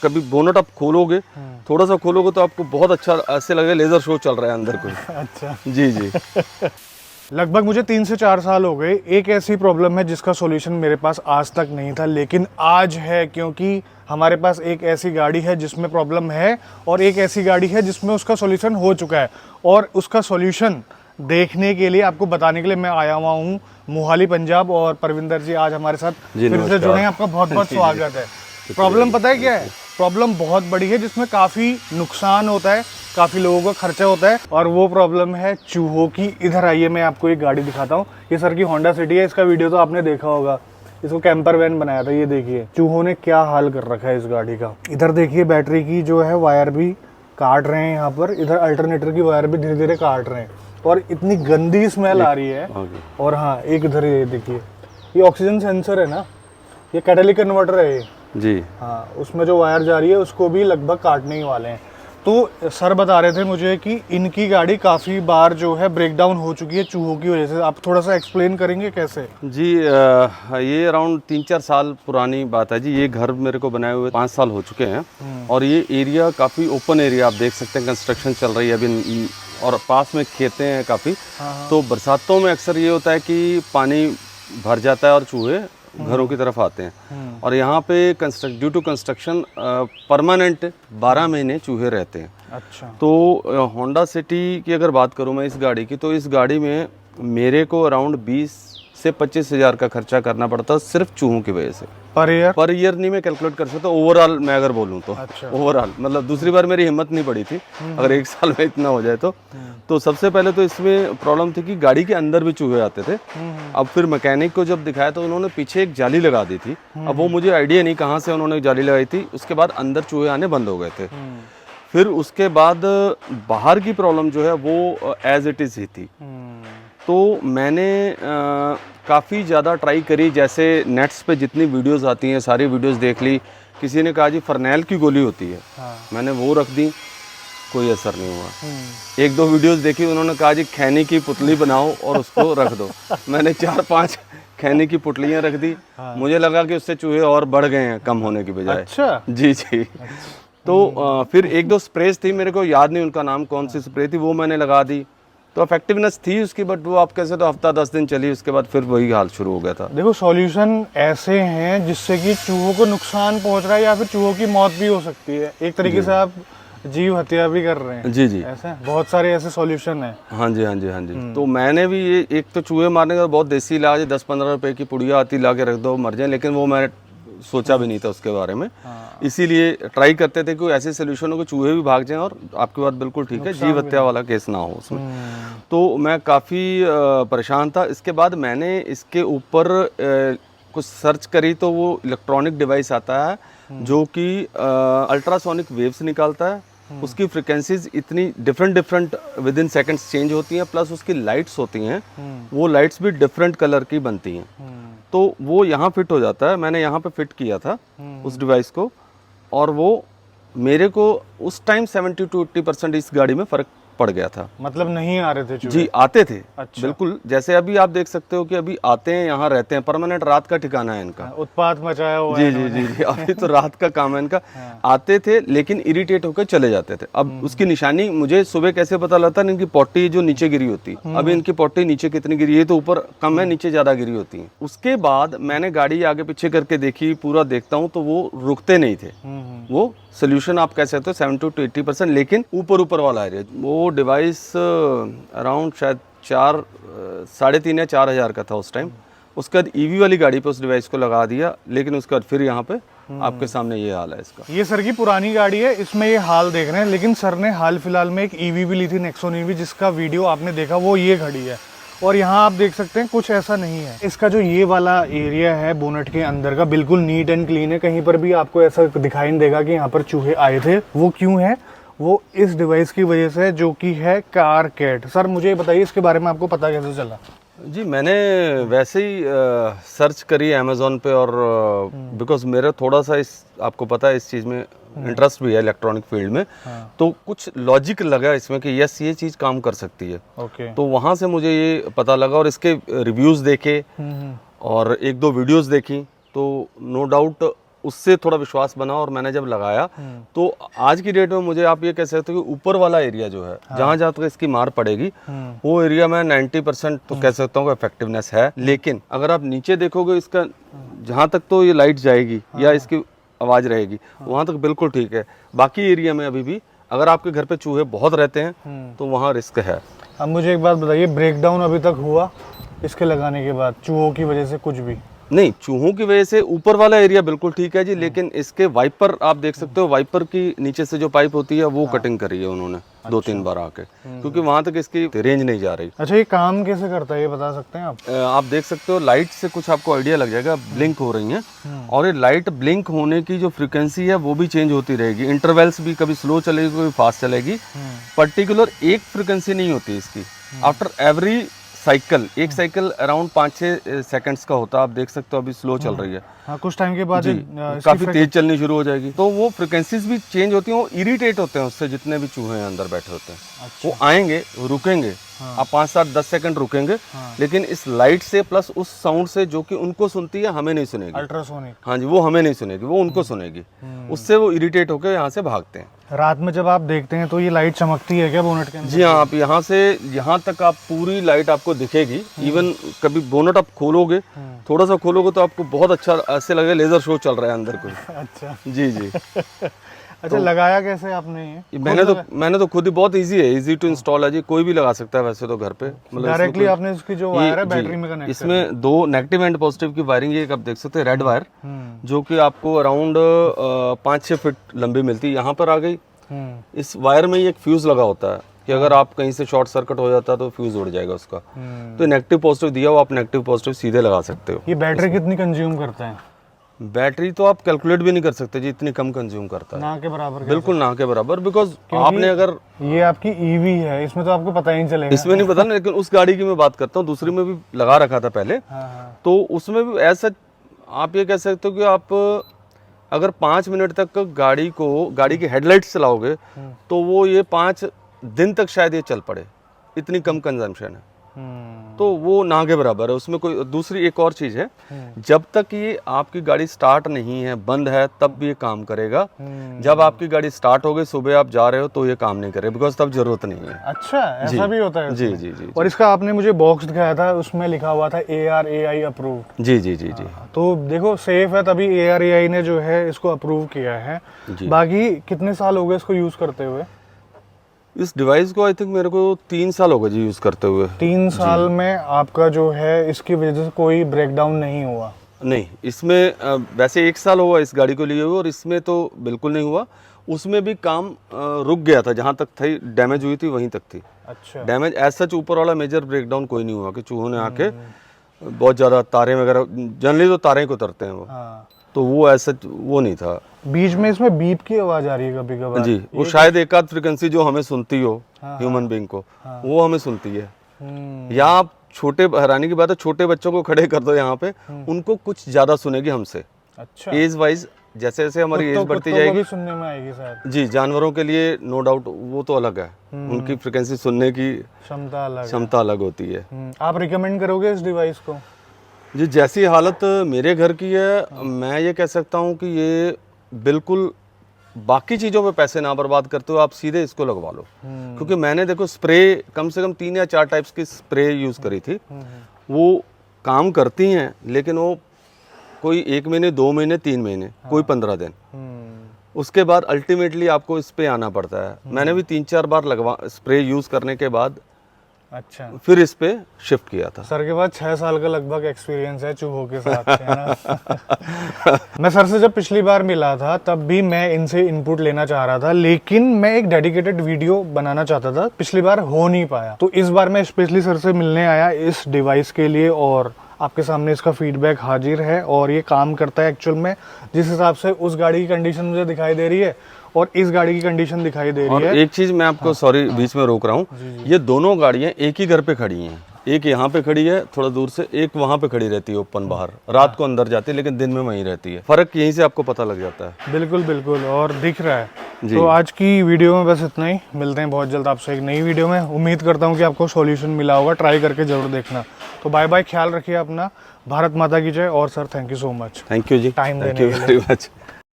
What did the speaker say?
कभी बोनट आप खोलोगे, थोड़ा सा खोलोगे तो आपको बहुत अच्छा ऐसे लगेगा लेजर शो चल रहा है अंदर कोई। अच्छा जी जी। लगभग मुझे 3 से 4 साल हो गए। एक ऐसी प्रॉब्लम है जिसका सॉल्यूशन मेरे पास आज तक नहीं था, लेकिन आज है, क्योंकि हमारे पास एक ऐसी गाड़ी है जिसमें प्रॉब्लम है और एक ऐसी गाड़ी है जिसमें उसका सॉल्यूशन हो चुका है। और उसका सॉल्यूशन देखने के लिए, आपको बताने के लिए मैं आया हुआ हूँ मोहाली पंजाब। और परविंदर जी आज हमारे साथ जी, फिर से नमस्कार। जुड़े हैं, आपका बहुत बहुत जी, जी। स्वागत है। प्रॉब्लम पता है क्या है? प्रॉब्लम बहुत बड़ी है जिसमें काफ़ी नुकसान होता है, काफ़ी लोगों का खर्चा होता है, और वो प्रॉब्लम है चूहों की। इधर आइए, मैं आपको एक गाड़ी दिखाता हूँ। ये सर की होंडा सिटी है, इसका वीडियो तो आपने देखा होगा। इसको कैंपर वैन बनाया था। ये देखिए चूहों ने क्या हाल कर रखा है इस गाड़ी का। इधर देखिए बैटरी की जो है वायर भी काट रहे हैं यहाँ पर, इधर अल्टरनेटर की वायर भी धीरे धीरे काट रहे हैं, और इतनी गंदी स्मेल आ रही है। और हाँ, एक इधर ये देखिए, ये ऑक्सीजन सेंसर है ना, ये कैटालिटिक कन्वर्टर है ये। जी हाँ, उसमें जो वायर जा रही है उसको भी लगभग काटने ही वाले हैं। तो सर बता रहे थे मुझे कि इनकी गाड़ी काफ़ी बार जो है ब्रेकडाउन हो चुकी है चूहों की वजह से। आप थोड़ा सा एक्सप्लेन करेंगे कैसे? जी। ये अराउंड 3-4 साल पुरानी बात है जी। ये घर मेरे को बनाए हुए 5 साल हो चुके हैं, और ये एरिया काफ़ी ओपन एरिया, आप देख सकते हैं। कंस्ट्रक्शन चल रही है अभी, और पास में खेतें हैं काफ़ी। तो बरसातों में अक्सर ये होता है कि पानी भर जाता है और चूहे घरों की तरफ आते हैं। और यहाँ पे ड्यू टू कंस्ट्रक्शन परमानेंट 12 महीने चूहे रहते हैं। अच्छा। तो होंडा सिटी की अगर बात करूँ मैं इस गाड़ी की, तो इस गाड़ी में मेरे को अराउंड 20 से 25 हज़ार का खर्चा करना पड़ता है सिर्फ चूहों की वजह से। पर ईयर नहीं मैं कैलकुलेट कर सकता, ओवरऑल मैं अगर बोलूँ तो। अच्छा। ओवरऑल मतलब दूसरी बार मेरी हिम्मत नहीं पड़ी थी अगर एक साल में इतना हो जाए तो सबसे पहले तो इसमें प्रॉब्लम थी कि गाड़ी के अंदर भी चूहे आते थे। अब फिर मैकेनिक को जब दिखाया तो उन्होंने पीछे एक जाली लगा दी थी। अब वो मुझे आइडिया नहीं कहाँ से उन्होंने जाली लगाई थी। उसके बाद अंदर चूहे आने बंद हो गए थे। फिर उसके बाद बाहर की प्रॉब्लम जो है वो एज इट इज़ ही थी। तो मैंने काफ़ी ज़्यादा ट्राई करी, जैसे नेट्स पे जितनी वीडियोस आती हैं सारी वीडियोस देख ली। किसी ने कहा जी फरनैल की गोली होती है, मैंने वो रख दी, कोई असर नहीं हुआ। एक दो वीडियोस देखी, उन्होंने कहा जी खैनी की पुतली बनाओ और उसको रख दो। मैंने 4-5 खैनी की पुतलियाँ रख दी। मुझे लगा कि उससे चूहे और बढ़ गए हैं कम होने की बजाय। अच्छा। जी जी। तो फिर एक दो स्प्रेज थी, मेरे को याद नहीं उनका नाम, कौन सी स्प्रे थी, वो मैंने लगा दी। तो इफेक्टिवनेस थी उसकी, बट वो आप कैसे, तो हफ्ता 10 दिन चली, उसके बाद फिर वही हाल शुरू हो गया था। देखो सॉल्यूशन ऐसे हैं जिससे कि चूहों को नुकसान पहुंच रहा है या फिर चूहों की मौत भी हो सकती है। एक तरीके से आप जीव हत्या भी कर रहे हैं। जी जी। ऐसे बहुत सारे ऐसे सॉल्यूशन हैं। हाँ जी हाँ जी हाँ जी। तो मैंने भी ये, एक तो चूहे मारने का बहुत देसी इलाज है, 10-15 रुपए की पुड़िया आती, ला के रख दो मर जाए, लेकिन वो मैंने सोचा भी नहीं था उसके बारे में। इसीलिए ट्राई करते थे कि ऐसे सोल्यूशन हो कि चूहे भी भाग जाएं, और आपकी बात बिल्कुल ठीक है, जीव हत्या वाला केस ना हो उसमें। तो मैं काफ़ी परेशान था। इसके बाद मैंने इसके ऊपर कुछ सर्च करी, तो वो इलेक्ट्रॉनिक डिवाइस आता है जो कि अल्ट्रासोनिक वेव्स निकालता है। उसकी फ्रिक्वेंसीज इतनी different with in seconds change होती हैं, प्लस उसकी लाइट्स होती हैं, वो लाइट्स भी डिफरेंट कलर की बनती हैं। तो वो यहाँ फिट हो जाता है। मैंने यहाँ पे फिट किया था उस डिवाइस को, और वो मेरे को उस टाइम 70 to 80% इस गाड़ी में फ़र्क पड़ गया था। मतलब नहीं आ रहे थे चूहे? जी आते थे। अच्छा। बिल्कुल, जैसे अभी आप देख सकते हो कि अभी आते हैं, यहाँ रहते हैं, परमानेंट रात का ठिकाना है इनका। उत्पात मचाया हुआ जी है जी जी जी। अभी तो रात का काम है इनका। आते थे लेकिन इरिटेट होकर चले जाते थे। अब उसकी निशानी मुझे सुबह कैसे पता लगता है, इनकी पॉटी जो नीचे गिरी होती है, अभी इनकी पॉटी नीचे कितनी गिरी है, तो ऊपर कम है, नीचे ज्यादा गिरी होती है। उसके बाद मैंने गाड़ी आगे पीछे करके देखी, पूरा देखता हूँ तो वो रुकते नहीं थे। वो सोल्यूशन आप कह सकते हो 70 to 80%, लेकिन ऊपर वाला एरिया, वो डिवाइस अराउंड शायद 3.5 या 4 हज़ार का था उस टाइम। उसके बाद ईवी वाली गाड़ी पे उस डिवाइस को लगा दिया, लेकिन उसके बाद फिर यहाँ पे आपके सामने ये हाल है इसका। ये सर की पुरानी गाड़ी है, इसमें ये हाल देख रहे हैं, लेकिन सर ने हाल फिलहाल में एक ईवी भी ली थी, नेक्सॉन ईवी, जिसका वीडियो आपने देखा, वो ये खड़ी है। और यहाँ आप देख सकते हैं कुछ ऐसा नहीं है। इसका जो ये वाला एरिया है बोनट के अंदर का, बिल्कुल नीट एंड क्लीन है। कहीं पर भी आपको ऐसा दिखाई नहीं देगा कि यहाँ पर चूहे आए थे। वो क्यों है? वो इस डिवाइस की वजह से, जो कि है कार कैट। सर मुझे ये बताइए, इसके बारे में आपको पता कैसे चला? जी मैंने वैसे ही सर्च करी अमेज़ॉन पे, और बिकॉज मेरा थोड़ा सा आपको पता है इस चीज़ में इंटरेस्ट भी है, इलेक्ट्रॉनिक फील्ड में। तो कुछ लॉजिक लगा इसमें कि यस ये चीज़ काम कर सकती है। ओके। तो वहाँ से मुझे ये पता लगा, और इसके रिव्यूज़ देखे और एक दो वीडियोस देखी, तो नो डाउट उससे थोड़ा विश्वास बना और मैंने जब लगाया तो आज की डेट में मुझे आप ये कह सकते हो कि ऊपर वाला एरिया जो है जहाँ जहाँ तक इसकी मार पड़ेगी वो एरिया में 90% तो कह सकता हूँ इफेक्टिवनेस है। लेकिन अगर आप नीचे देखोगे इसका जहाँ तक तो ये लाइट जाएगी या इसकी आवाज़ रहेगी वहाँ तक बिल्कुल ठीक है। बाकी एरिया में अभी भी अगर आपके घर पे चूहे बहुत रहते हैं तो वहाँ रिस्क है। अब मुझे एक बात बताइए, ब्रेकडाउन अभी तक हुआ इसके लगाने के बाद चूहों की वजह से कुछ भी? नहीं, चूहों की वजह से ऊपर वाला एरिया बिल्कुल ठीक है जी, लेकिन इसके वाइपर आप देख सकते हो, वाइपर की नीचे से जो पाइप होती है वो कटिंग करी है उन्होंने 2-3 बार आके, क्योंकि वहां तक इसकी रेंज नहीं जा रही। अच्छा, ये काम कैसे करता है ये बता सकते हैं आप? आप देख सकते हो लाइट से कुछ आपको आइडिया लग जाएगा, ब्लिंक हो रही है और ये लाइट ब्लिंक होने की जो फ्रीक्वेंसी है वो भी चेंज होती रहेगी। इंटरवल्स भी कभी स्लो चलेगी कभी फास्ट चलेगी, पर्टिकुलर एक फ्रीक्वेंसी नहीं होती इसकी। आफ्टर एवरी साइकिल, एक साइकिल अराउंड 5-6 सेकंड्स का होता है। आप देख सकते हो अभी स्लो चल रही है, हाँ, कुछ टाइम के बाद काफी तेज चलनी शुरू हो जाएगी, तो वो फ्रिक्वेंसीज भी चेंज होती हैं, वो इरिटेट होते हैं उससे जितने भी चूहे हैं अंदर बैठे होते हैं। अच्छा। वो आएंगे, रुकेंगे, आप 5-7-10 सेकंड रुकेंगे, लेकिन इस लाइट से प्लस उस साउंड से जो कि उनको सुनती है हमें नहीं सुनेगी, अल्ट्रासोनिक, हाँ जी, वो हमें नहीं सुनेगी, वो उनको सुनेगी, उससे वो इरिटेट होकर यहाँ से भागते हैं। रात में जब आप देखते हैं तो ये लाइट चमकती है क्या बोनट के अंदर? जी हाँ, आप यहाँ से यहाँ तक आप पूरी लाइट आपको दिखेगी। इवन कभी बोनट आप खोलोगे, थोड़ा सा खोलोगे तो आपको बहुत अच्छा ऐसे लगेगा लेजर शो चल रहा है अंदर कोई। अच्छा जी जी। अच्छा, लगाया कैसे आपने ये? मैंने तो खुद ही, बहुत इजी है, इजी टू इंस्टॉल है जी, कोई भी लगा सकता है वैसे तो घर पे। मतलब डायरेक्टली आपने इसकी जो वायर है बैटरी में कनेक्ट, इसमें 2 नेगेटिव एंड पॉजिटिव की वायरिंग, ये आप देख सकते हैं रेड वायर जो कि आपको अराउंड 5-6 फीट लंबी मिलती है, यहाँ पर आ गई। इस वायर में ही एक फ्यूज लगा होता है कि अगर आप कहीं से शॉर्ट सर्किट हो जाता है तो फ्यूज उड़ जाएगा उसका। तो नेगेटिव पॉजिटिव दिया हो, आप नेगेटिव पॉजिटिव सीधे लगा सकते हो। ये बैटरी कितनी कंज्यूम करता है? बैटरी तो आप कैलकुलेट भी नहीं कर सकते जी, इतनी कम कंज्यूम करता है। ना के बराबर? बिल्कुल ना के बराबर, बिकॉज आपने अगर, ये आपकी ईवी है, इसमें तो आपको पता ही नहीं चलेगा। इसमें नहीं पता ना, लेकिन उस गाड़ी की मैं बात करता हूँ, दूसरी में भी लगा रखा था पहले। तो उसमें भी ऐसा आप ये कह सकते हो कि आप अगर 5 मिनट तक गाड़ी की हेडलाइट्स चलाओगे तो वो ये 5 दिन तक शायद ये चल पड़े, इतनी कम कंजम्पशन है। तो वो ना के बराबर है। उसमें कोई दूसरी एक और चीज है, जब तक ये आपकी गाड़ी स्टार्ट नहीं है, बंद है, तब भी ये काम करेगा। जब आपकी गाड़ी स्टार्ट हो गई, सुबह आप जा रहे हो तो ये काम नहीं करेगा, बिकॉज तब जरूरत नहीं है। अच्छा, ऐसा भी होता है? जी जी जी। और इसका आपने मुझे बॉक्स दिखाया था, उसमें लिखा हुआ था ARAI अप्रूव। जी जी जी जी। तो देखो सेफ है, तभी ARAI ने जो है इसको अप्रूव किया है। बाकी कितने साल हो गए इसको यूज करते हुए? इस डिवाइस को आई थिंक मेरे को 3 साल हो गए जी यूज करते हुए। 3 साल में आपका जो है इसकी वजह से कोई ब्रेकडाउन नहीं हुआ? नहीं, इसमें वैसे 1 साल हुआ इस गाड़ी को लिए हुए और इसमें तो बिल्कुल नहीं हुआ। उसमें भी काम रुक गया था, जहाँ तक थी डैमेज हुई थी वहीं तक थी। अच्छा। डैमेज एज सच ऊपर वाला मेजर ब्रेकडाउन कोई नहीं हुआ कि चूहों ने आके बहुत ज़्यादा तारे वगैरह, जनरली तो तारे को उतरते हैं वो। हाँ। तो वो ऐसा वो नहीं था। बीच में इसमें बीप की आवाज आ रही है कभी कभार जी, वो शायद एक आध फ्रीक्वेंसी जो हमें सुनती हो, ह्यूमन बीइंग को, वो हमें सुनती है। या आप छोटे, हैरानी की बात है, छोटे बच्चों को खड़े कर दो यहाँ पे, उनको कुछ ज्यादा सुनेगी हमसे। अच्छा। एज वाइज जैसे जैसे हमारी एज बढ़ती जाएगी सुनने में आएगी शायद। जी, जानवरों के लिए नो डाउट वो तो अलग है, उनकी फ्रीक्वेंसी सुनने की क्षमता अलग होती है। आप रिकमेंड करोगे इस डिवाइस को? जी, जैसी हालत मेरे घर की है, मैं ये कह सकता हूँ कि ये बिल्कुल बाकी चीज़ों पे पैसे ना बर्बाद करते हो, आप सीधे इसको लगवा लो। क्योंकि मैंने देखो स्प्रे कम से कम 3 या 4 टाइप्स की स्प्रे यूज़ करी थी, वो काम करती हैं, लेकिन वो कोई 1 महीने, 2 महीने, 3 महीने, कोई 15 दिन, उसके बाद अल्टीमेटली आपको इस पे आना पड़ता है। मैंने भी 3-4 बार स्प्रे यूज़ करने के बाद अच्छा फिर इस पे शिफ्ट किया था। सर के पास 6 साल का लगभग एक्सपीरियंस है चूहों के साथ, है ना? मैं सर से जब पिछली बार मिला था तब भी मैं इनसे इनपुट लेना चाह रहा था, लेकिन मैं एक डेडिकेटेड वीडियो बनाना चाहता था, पिछली बार हो नहीं पाया। तो इस बार मैं स्पेशली सर से मिलने आया इस डिवाइस के लिए, और आपके सामने इसका फीडबैक हाजिर है और ये काम करता है एक्चुअल में जिस हिसाब से उस गाड़ी की कंडीशन मुझे दिखाई दे रही है और इस गाड़ी की कंडीशन दिखाई दे रही है। एक चीज मैं आपको सॉरी बीच में रोक रहा हूँ, ये दोनों गाड़ियाँ एक ही घर पे खड़ी हैं, एक यहाँ पे खड़ी है थोड़ा दूर से, एक वहाँ पे खड़ी रहती है ओपन बाहर, रात को अंदर जाती है लेकिन दिन में वहीं रहती है। फर्क यहीं से आपको पता लग जाता है। बिल्कुल बिल्कुल, और दिख रहा है तो आज की वीडियो में बस इतना ही, मिलते हैं बहुत जल्द आपसे एक नई वीडियो में। उम्मीद करता हूँ कि आपको सॉल्यूशन मिला होगा, ट्राई करके जरूर देखना। तो बाय बाय, ख्याल रखिए अपना, भारत माता की जय। और sir thank you so much, thank you जी, टाइम देने थैंक यू के लिए। Very much.